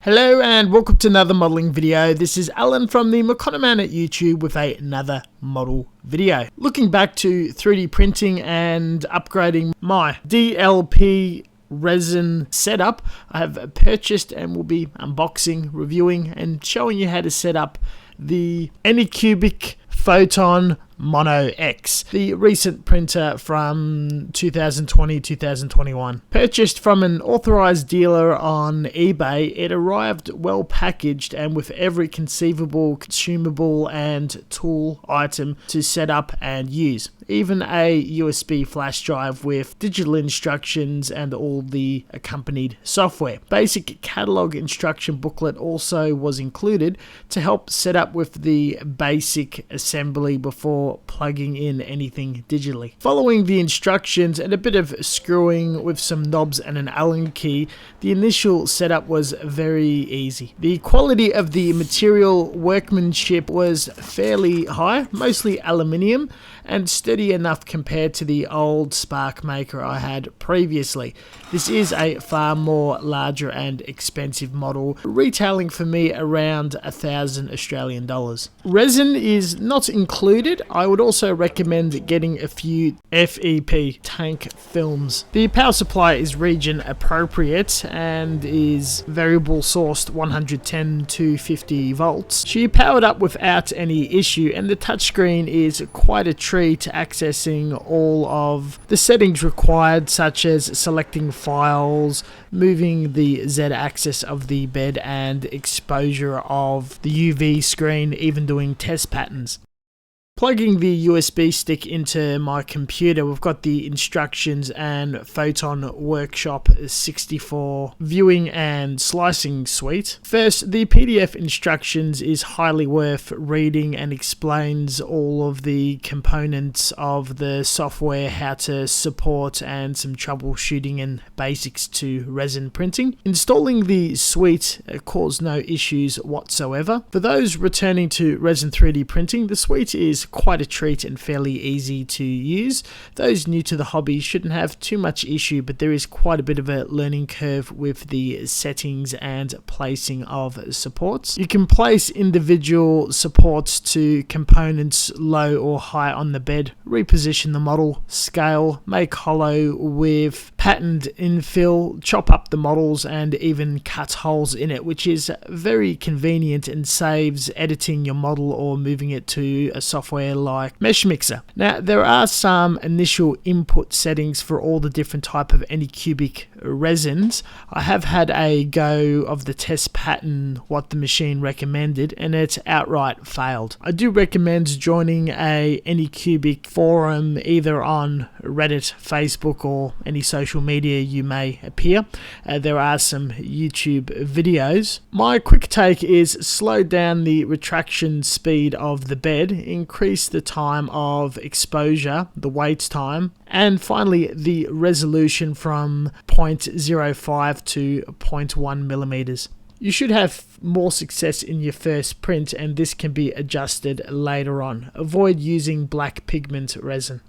Hello and welcome to another modelling video. This is Alan from the Man at YouTube with another model video. Looking back to 3D printing and upgrading my DLP resin setup, I have purchased and will be unboxing, reviewing and showing you how to set up the Anycubic Photon Mono X, the recent printer from 2020-2021. Purchased from an authorized dealer on eBay, it arrived well packaged and with every conceivable consumable and tool item to set up and use. Even a USB flash drive with digital instructions and all the accompanied software. Basic catalog instruction booklet also was included to help set up with the basic assembly before plugging in anything digitally. Following the instructions and a bit of screwing with some knobs and an Allen key, the initial setup was very easy. The quality of the material workmanship was fairly high, mostly aluminium, and sturdy enough compared to the old Spark Maker I had previously. This is a far more larger and expensive model, retailing for me around $1,000 Australian dollars. Resin is not included. I would also recommend getting a few FEP tank films. The power supply is region appropriate and is variable sourced 110 to 50 volts. She powered up without any issue, and the touchscreen is quite a treat, accessing all of the settings required, such as selecting files, moving the Z-axis of the bed and exposure of the UV screen, even doing test patterns. Plugging the USB stick into my computer, we've got the instructions and Photon Workshop 64 viewing and slicing suite. First, the PDF instructions is highly worth reading and explains all of the components of the software, how to support and some troubleshooting and basics to resin printing. Installing the suite caused no issues whatsoever. For those returning to resin 3D printing, the suite is quite a treat and fairly easy to use. Those new to the hobby shouldn't have too much issue, but there is quite a bit of a learning curve with the settings and placing of supports. You can place individual supports to components low or high on the bed, reposition the model, scale, make hollow with patterned infill, chop up the models and even cut holes in it, which is very convenient and saves editing your model or moving it to a software like Mesh Mixer. Now, there are some initial input settings for all the different type of Anycubic resins. I have had a go of the test pattern, what the machine recommended, and it outright failed. I do recommend joining a Anycubic forum either on Reddit, Facebook, or any social media you may appear. There are some YouTube videos. My quick take is slow down the retraction speed of the bed, increase the time of exposure, the wait time, and finally the resolution from 0.05 to 0.1 millimeters. You should have more success in your first print, and this can be adjusted later on. Avoid using black pigment resin.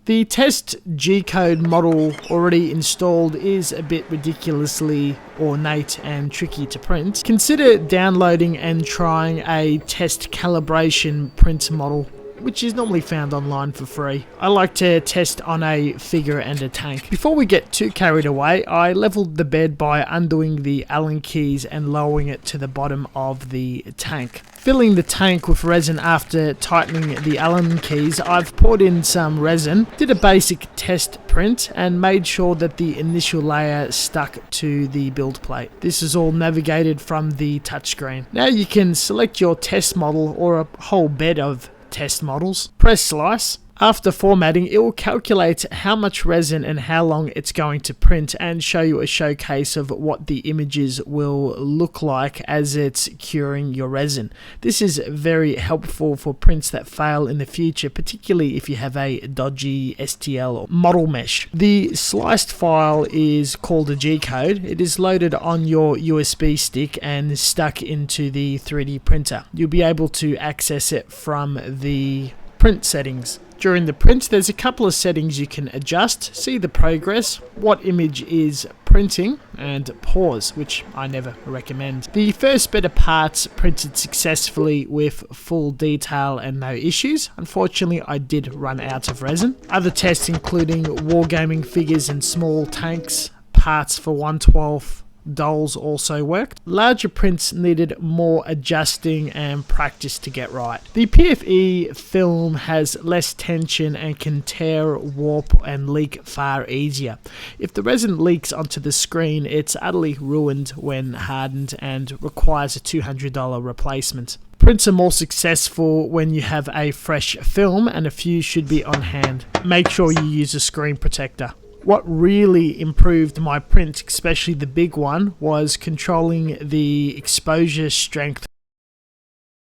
The test G-code model already installed is a bit ridiculously ornate and tricky to print. Consider downloading and trying a test calibration print model, which is normally found online for free. I like to test on a figure and a tank. Before we get too carried away, I leveled the bed by undoing the Allen keys and lowering it to the bottom of the tank. Filling the tank with resin after tightening the Allen keys, I've poured in some resin, did a basic test print, and made sure that the initial layer stuck to the build plate. This is all navigated from the touchscreen. Now you can select your test model or a whole bed of test models, press slice. After formatting, it will calculate how much resin and how long it's going to print and show you a showcase of what the images will look like as it's curing your resin. This is very helpful for prints that fail in the future, particularly if you have a dodgy STL or model mesh. The sliced file is called a G-code. It is loaded on your USB stick and stuck into the 3D printer. You'll be able to access it from the print settings. During the print, there's a couple of settings you can adjust, see the progress, what image is printing, and pause, which I never recommend. The first bit of parts printed successfully with full detail and no issues. Unfortunately, I did run out of resin. Other tests including wargaming figures and small tanks, parts for 1/12 dolls also worked. Larger prints needed more adjusting and practice to get right. The PFE film has less tension and can tear, warp and leak far easier. If the resin leaks onto the screen, it's utterly ruined when hardened and requires a $200 replacement. Prints are more successful when you have a fresh film, and a few should be on hand. Make sure you use a screen protector. What really improved my print, especially the big one, was controlling the exposure strength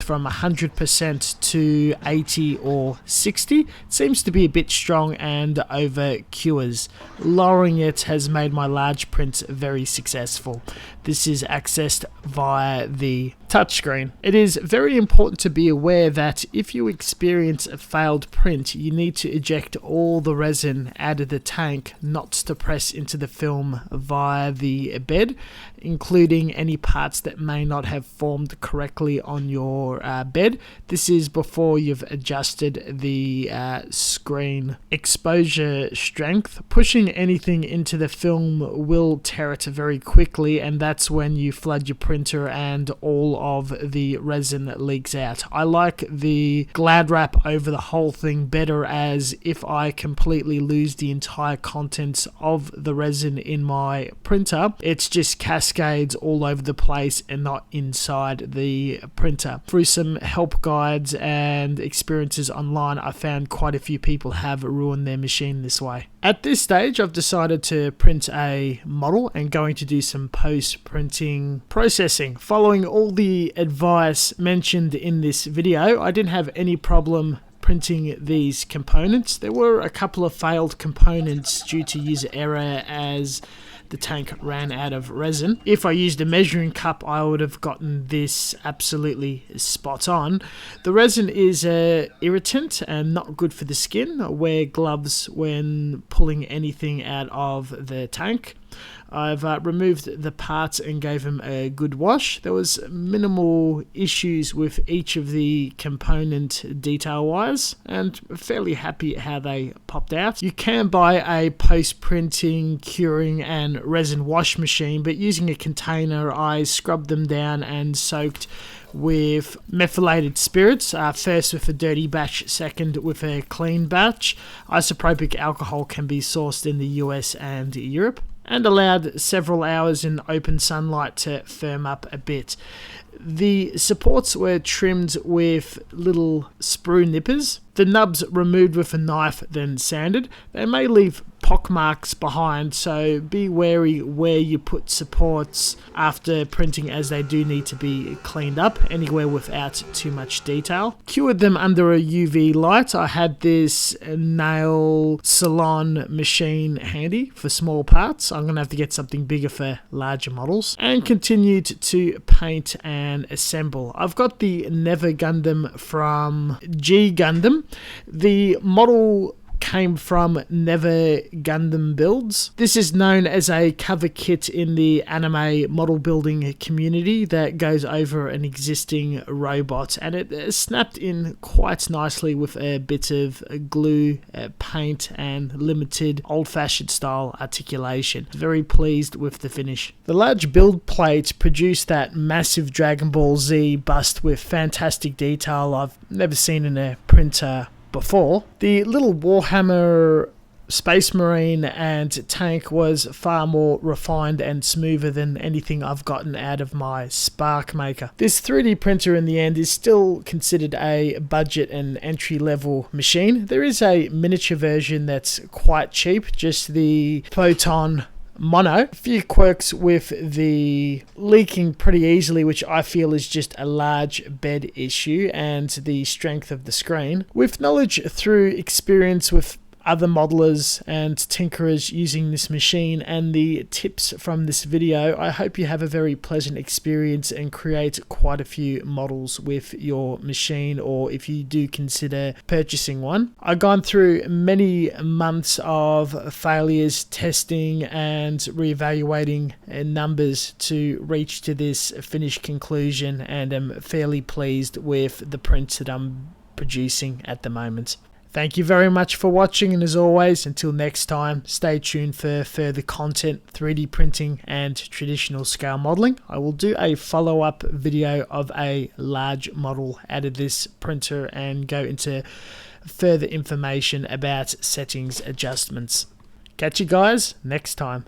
from 100% to 80 or 60. It seems to be a bit strong and over cures. Lowering it has made my large print very successful. This is accessed via the touchscreen. It is very important to be aware that if you experience a failed print, you need to eject all the resin out of the tank, not to press into the film via the bed, including any parts that may not have formed correctly on your bed. This is before you've adjusted the screen exposure strength. Pushing anything into the film will tear it very quickly, and that's when you flood your printer and all of the resin leaks out. I like the glad wrap over the whole thing better, as if I completely lose the entire contents of the resin in my printer, it's just cascades all over the place and not inside the printer. Through some help guides and experiences online, I found quite a few people have ruined their machine this way. At this stage, I've decided to print a model and going to do some post-printing processing. Following all the advice mentioned in this video, I didn't have any problem printing these components. There were a couple of failed components due to user error as the tank ran out of resin. If I used a measuring cup, I would have gotten this absolutely spot on. The resin is irritant and not good for the skin. Wear gloves when pulling anything out of the tank. I've removed the parts and gave them a good wash. There was minimal issues with each of the component detail wise, and fairly happy how they popped out. You can buy a post-printing, curing and resin wash machine, but using a container, I scrubbed them down and soaked with methylated spirits, first with a dirty batch, second with a clean batch. Isopropic alcohol can be sourced in the US and Europe, and allowed several hours in open sunlight to firm up a bit. The supports were trimmed with little sprue nippers. The nubs removed with a knife, then sanded. They may leave pock marks behind, so be wary where you put supports after printing, as they do need to be cleaned up anywhere without too much detail. Cured them under a UV light. I had this nail salon machine handy for small parts. I'm going to have to get something bigger for larger models. And continued to paint and assemble. I've got the Nether Gundam from Gundam. The model came from Nether Gundam builds. This is known as a cover kit in the anime model building community that goes over an existing robot, and it snapped in quite nicely with a bit of glue, paint and limited old-fashioned style articulation. Very pleased with the finish. The large build plate produced that massive Dragon Ball Z bust with fantastic detail I've never seen in a printer before. The little Warhammer Space Marine and tank was far more refined and smoother than anything I've gotten out of my Spark Maker. This 3D printer in the end is still considered a budget and entry-level machine. There is a miniature version that's quite cheap, just the Photon Mono. A few quirks with the leaking pretty easily, which I feel is just a large bed issue, and the strength of the screen. With knowledge through experience with other modelers and tinkerers using this machine and the tips from this video, I hope you have a very pleasant experience and create quite a few models with your machine, or if you do consider purchasing one. I've gone through many months of failures, testing and reevaluating numbers to reach to this finished conclusion, and am fairly pleased with the prints that I'm producing at the moment. Thank you very much for watching, and as always, until next time, stay tuned for further content, 3D printing and traditional scale modeling. I will do a follow-up video of a large model out of this printer and go into further information about settings adjustments. Catch you guys next time.